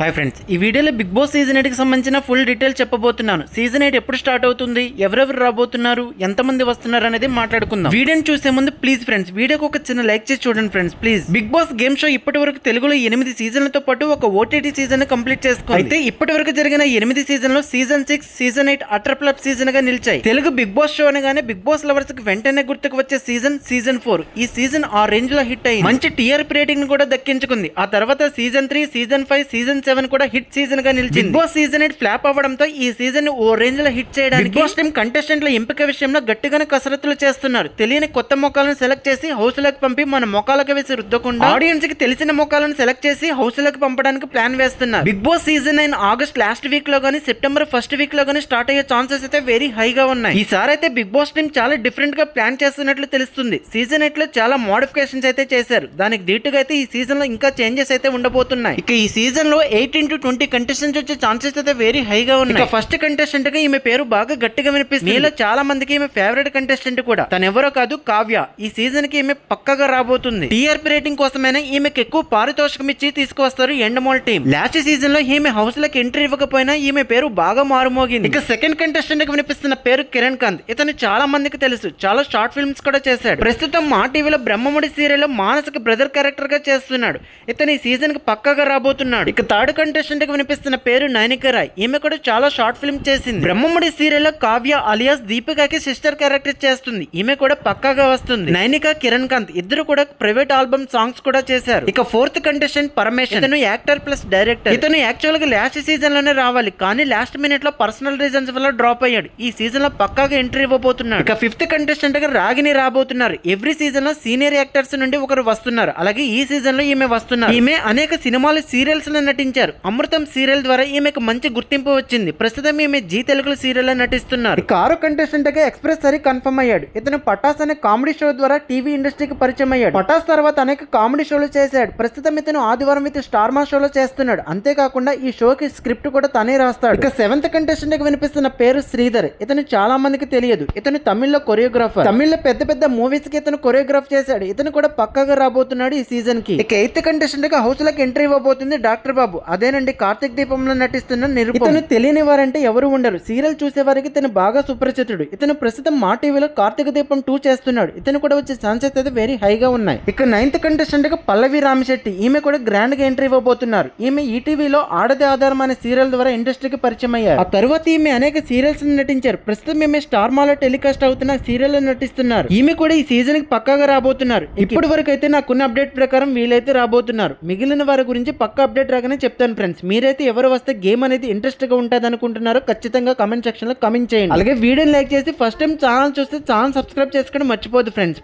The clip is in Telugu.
హాయ్ ఫ్రెండ్స్, ఈ వీడియోలో బిగ్ బాస్ సీజన్ 8 కి సంబంధించిన ఫుల్ డీటెయిల్ చెప్పబోతున్నాను. సీజన్ 8 ఎప్పుడు స్టార్ట్ అవుతుంది, ఎవరెవరు రాబోతున్నారు, ఎంతమంది వస్తున్నారు అనేది మాట్లాడుకుందాం. వీడియోని చూసే ముందు ప్లీజ్ ఫ్రెండ్స్ వీడియోకి ఒక చిన్న లైక్ చేసి చూడండి friends please. Bigg Boss game show ఇప్పటి వరకు తెలుగులో 8 సీజన్లతో పాటు ఒక ఓటీటీ సీజన్ కంప్లీట్ చేసుకుంది. అయితే ఇప్పటి వరకు జరిగిన 8 సీజన్లో season 6, season 8 utter flop season గా నిలిచాయి. తెలుగు బిగ్ బాస్ షో అనగానే బిగ్ బాస్ లవర్స్ కి వెంటనే గుర్తుకు వచ్చే సీజన్ 4. ఈ సీజన్ ఆ రేంజ్ లో హిట్ అయింది. మంచి టీఆర్పీ రేటింగ్ కూడా దక్కించుకుంది. ఆ తర్వాత సీజన్ 3, సీజన్ 5, సీజన్ 7 కూడా హిట్ సీజన్ గా నిలిచింది. బిగ్ బాస్ సీజన్ 8 ఫ్లాప్ అవ్వడంతో ఈ సీజన్ ఓ రేంజ్ లో హిట్ చేయడానికి బిగ్ బాస్ టీమ్ కంటెస్టెంట్ల ఎంపిక విషయంలో గట్టిగానే కసరత్తులు చేస్తున్నారు. తెలియని కొత్త మొక్కలను సెలెక్ట్ చేసి హౌస్ లోకి పంపి మన మొక్కలకు వేసి రుద్దకుండా ఆడియన్స్ కి తెలిసిన మొక్కలను సెలెక్ట్ చేసి హౌస్ లోకి పంపడానికి ప్లాన్ వేస్తున్నారు. Bigg Boss season 9 August last week లో గానీ సెప్టెంబర్ ఫస్ట్ వీక్ లో గానీ స్టార్ట్ అయ్యే ఛాన్సెస్ అయితే వెరీ హైగా ఉన్నాయి. ఈసారి అయితే బిగ్ బాస్ టీమ్ చాలా డిఫరెంట్ గా ప్లాన్ చేస్తున్నట్లు తెలుస్తుంది. సీజన్ 8 లో చాలా మోడిఫికేషన్స్ అయితే చేశారు. దానికి దీటుగా అయితే ఈ సీజన్ లో ఇంకా చేంజెస్ అయితే ఉండబోతున్నాయి. ఇక ఈ సీజన్ లో 18-20 కంటెస్టెంట్స్ వచ్చే ఛాన్సెస్ అయితే వెరీ హైగా ఉన్నాయి. ఇక ఫస్ట్ కంటెస్టెంట్ గా ఈమె పేరు బాగా గట్టిగా వినిపిస్తుంది. మీలో చాలా మందికి ఈమె ఫేవరెట్ కంటెస్టెంట్ కూడా. తను ఎవరో కాదు, కావ్య. ఈ సీజన్ కి ఈమె పక్కగా రాబోతుంది. టీఆర్పీ రేటింగ్ కోసమైనా ఈమెకి ఎక్కువ పారితోషికం ఇచ్చి తీసుకువస్తారు ఎండమోల్ టీం. లాస్ట్ సీజన్ లో ఈమె హౌస్ లోకి ఎంట్రీ ఇవ్వకపోయినా ఈమె పేరు బాగా మారుమోగింది. ఇక సెకండ్ కంటెస్టెంట్ కి వినిపిస్తున్న పేరు కిరణ్ కాంత్. ఇతను చాలా మందికి తెలుసు, చాలా షార్ట్ ఫిల్మ్స్ కూడా చేశాడు. ప్రస్తుతం మా టీవీలో బ్రహ్మముడి సీరియల్ లో మానసిక బ్రదర్ క్యారెక్టర్ గా చేస్తున్నాడు. ఇతను ఈ సీజన్ కి పక్కగా రాబోతున్నాడు. ఇక థర్డ్ కంటెస్టెంట్ కి వినిపిస్తున్న పేరు నైనిక రాయ్. ఈమె కూడా చాలా షార్ట్ ఫిల్మ్ చేసింది. బ్రహ్మముడి సీరియల్ లో కావ్య అలియాస్ దీపికాకి సిస్టర్ క్యారెక్టర్ చేస్తుంది. ఈమె కూడా పక్కాగా వస్తుంది. నైనిక, కిరణ్ కాంత్ ఇద్దరు కూడా ప్రైవేట్ ఆల్బమ్ సాంగ్స్ కూడా చేశారు. ఇక ఫోర్త్ కంటెస్టెంట్ పరమేశ్వర్. ఇతను యాక్టర్ ప్లస్ డైరెక్టర్. ఇతను యాక్చువల్ గా లాస్ట్ సీజన్ లోనే రావాలి, కానీ లాస్ట్ మినిట్ లో పర్సనల్ రీజన్స్ వల్ల డ్రాప్ అయ్యాడు. ఈ సీజన్ లో పక్కాగా ఎంట్రీ ఇవ్వబోతున్నాడు. ఇక ఫిఫ్త్ కంటెస్టెంట్ గా రాగిని రాబోతున్నారు. ఎవ్రీ సీజన్ లో సీనియర్ యాక్టర్స్ నుండి ఒకరు వస్తున్నారు. అలాగే ఈ సీజన్ లో ఈమె వస్తున్నారు. ఈమె అనేక సినిమాలు, సీరియల్స్ లో నటించారు. అమృతం సీరియల్ ద్వారా ఈమెకు మంచి గుర్తింపు వచ్చింది. ప్రస్తుతం ఈమె జీ తెలుగు సీరియల్ లో నటిస్తున్నారు. ఇక ఆరో కంటెస్టెంట్ గా ఎక్స్ప్రెస్ సరి కన్ఫర్మ్ అయ్యాడు. ఇతను పటాస్ అనే కామెడీ షో ద్వారా టీవీ ఇండస్ట్రీకి పరిచయం అయ్యాడు. పటాస్ తర్వాత అనేక కామెడీ షోలు చేశాడు. ప్రస్తుతం ఇతను ఆదివారం విత్ స్టార్ మా షోలో చేస్తున్నాడు. అంతేకాకుండా ఈ షోకి స్క్రిప్ట్ కూడా తనే రాస్తాడు. ఇక సెవెంత్ కంటెస్టెంట్ గా వినిపిస్తున్న పేరు శ్రీధర్. ఇతను చాలా మందికి తెలియదు. ఇతను తమిళ్లో కొరియోగ్రాఫర్. తమిళ్లో పెద్ద పెద్ద మూవీస్ కి ఇతను కొరియోగ్రాఫ్ చేశాడు. ఇతను కూడా పక్కగా రాబోతున్నాడు ఈ సీజన్ కి. ఇక ఎయిత్ కంటెస్టెంట్ గా హౌస్ లోకి ఎంట్రీ ఇవ్వబోతుంది డాక్టర్ బాబు. అదేనండి కార్తీక్ దీపంలో నటిస్తున్న నిరుపమ్. ఇతను తెలియని వారంటే ఎవరు ఉండరు. సీరియల్ చూసే వారికి ఇతను బాగా సుపరిచితుడు. ఇతను ప్రస్తుతం మా టీవీలో కార్తీక దీపం 2 చేస్తున్నాడు. ఇతను కూడా వచ్చే ఛాన్సెస్ అయితే వెరీ హైగా ఉన్నాయి. ఇక నైన్త్ కంటెస్టెంట్ గా పల్లవి రామిశెట్టి. ఈమె కూడా గ్రాండ్ గా ఎంట్రీ ఇవ్వబోతున్నారు. ఈమె ఈటీవీలో ఆడది ఆధారం అనే సీరియల్ ద్వారా ఇండస్ట్రీకి పరిచయం అయ్యారు. ఆ తర్వాత ఈమె అనేక సీరియల్స్ నటించారు. ప్రస్తుతం ఈమె స్టార్ మాలో టెలికాస్ట్ అవుతున్న సీరియల్ లో నటిస్తున్నారు. ఈమె కూడా ఈ సీజన్ కి పక్కాగా రాబోతున్నారు. ఇప్పటి వరకు అయితే నాకున్న అప్డేట్ ప్రకారం వీలైతే రాబోతున్నారు. మిగిలిన వారి గురించి పక్కా అప్డేట్ రాగానే చెప్తాను ఫ్రెండ్స్. మీరైతే ఎవరు వస్తే గేమ్ అనేది ఇంట్రెస్ట్ గా ఉంటుంది అనుకుంటున్నారో ఖచ్చితంగా కమెంట్ సెక్షన్ లో కమెంట్ చేయండి. అలాగే వీడియోని లైక్ చేసి ఫస్ట్ టైం ఛానల్ చూస్తే ఛానల్ సబ్స్క్రైబ్ చేసుకోవడం మర్చిపోదు ఫ్రెండ్స్.